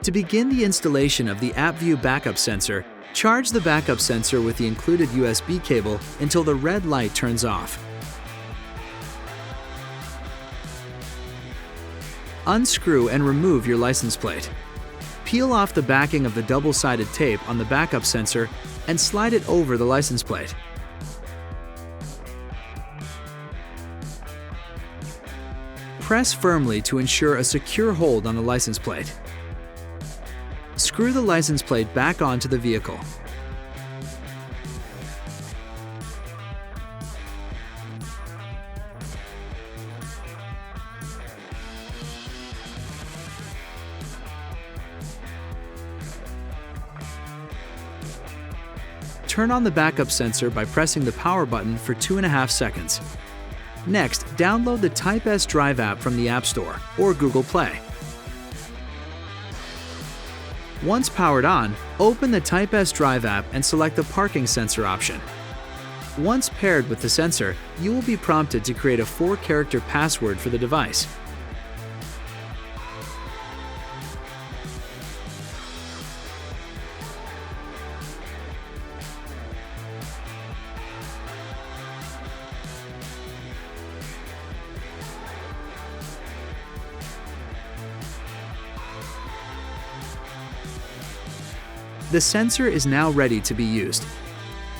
To begin the installation of the AppView backup sensor, charge the backup sensor with the included USB cable until the red light turns off. Unscrew and remove your license plate. Peel off the backing of the double-sided tape on the backup sensor and slide it over the license plate. Press firmly to ensure a secure hold on the license plate. Screw the license plate back onto the vehicle. Turn on the backup sensor by pressing the power button for 2.5 seconds. Next, download the Type S Drive app from the App Store or Google Play. Once powered on, open the Type S Drive app and select the parking sensor option. Once paired with the sensor, you will be prompted to create a 4-character password for the device. The sensor is now ready to be used.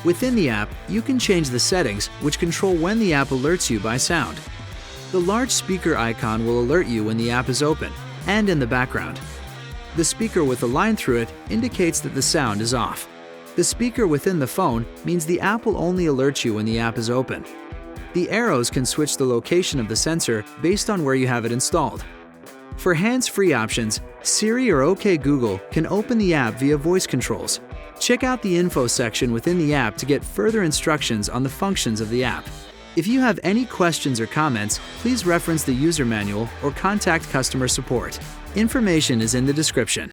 Within the app, you can change the settings which control when the app alerts you by sound. The large speaker icon will alert you when the app is open and in the background. The speaker with a line through it indicates that the sound is off. The speaker within the phone means the app will only alert you when the app is open. The arrows can switch the location of the sensor based on where you have it installed. For hands-free options, Siri or OK Google can open the app via voice controls. Check out the info section within the app to get further instructions on the functions of the app. If you have any questions or comments, please reference the user manual or contact customer support. Information is in the description.